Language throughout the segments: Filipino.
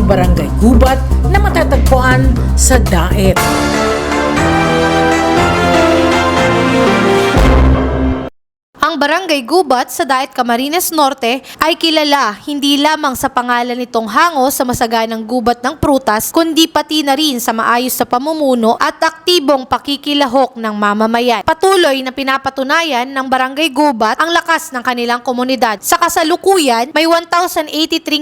Barangay Gubat na matatagpuan sa Daet. Ang Barangay Gubat sa Daet, Camarines Norte ay kilala hindi lamang sa pangalan nitong hango sa masaganang gubat ng prutas, kundi pati na rin sa maayos sa pamumuno at aktibong pakikilahok ng mamamayan. Patuloy na pinapatunayan ng Barangay Gubat ang lakas ng kanilang komunidad. Sa kasalukuyan, may 1,083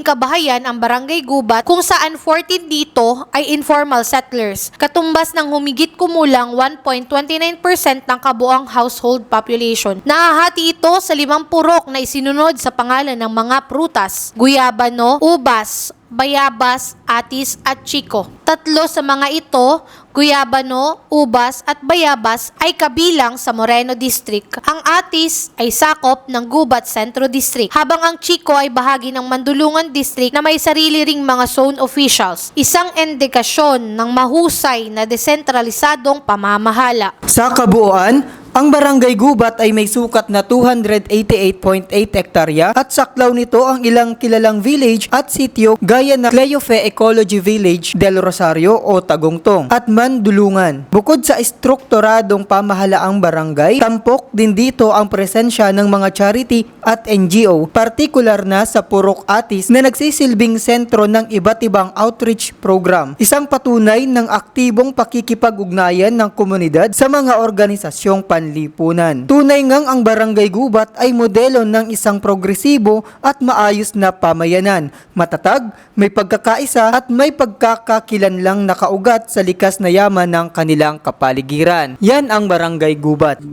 kabahayan ang Barangay Gubat kung saan 14 dito ay informal settlers, katumbas ng humigit kumulang 1.29% ng kabuang household population. Nahahati ito sa 5 purok na isinunod sa pangalan ng mga prutas: guyabano, ubas, bayabas, atis at chiko. 3 sa mga ito, guyabano, ubas at bayabas, ay kabilang sa Moreno District. Ang atis ay sakop ng Gubat Centro District, habang ang chiko ay bahagi ng Mandulungan District na may sarili ring mga zone officials. Isang indikasyon ng mahusay na desentralisadong pamamahala. Sa kabuuan, ang Barangay Gubat ay may sukat na 288.8 hektarya at saklaw nito ang ilang kilalang village at sityo gaya na Cleofe Ecology Village, Del Rosario o Tagungtong at Mandulungan. Bukod sa estrukturadong pamahalaang barangay, tampok din dito ang presensya ng mga charity at NGO, partikular na sa Purok Atis na nagsisilbing sentro ng iba't ibang outreach program. Isang patunay ng aktibong pakikipag-ugnayan ng komunidad sa mga organisasyong panlipunan. Tunay ngang ang Barangay Gubat ay modelo ng isang progresibo at maayos na pamayanan. Matatag, may pagkakaisa at may pagkakakilanlang nakaugat sa likas na yaman ng kanilang kapaligiran. Yan ang Barangay Gubat.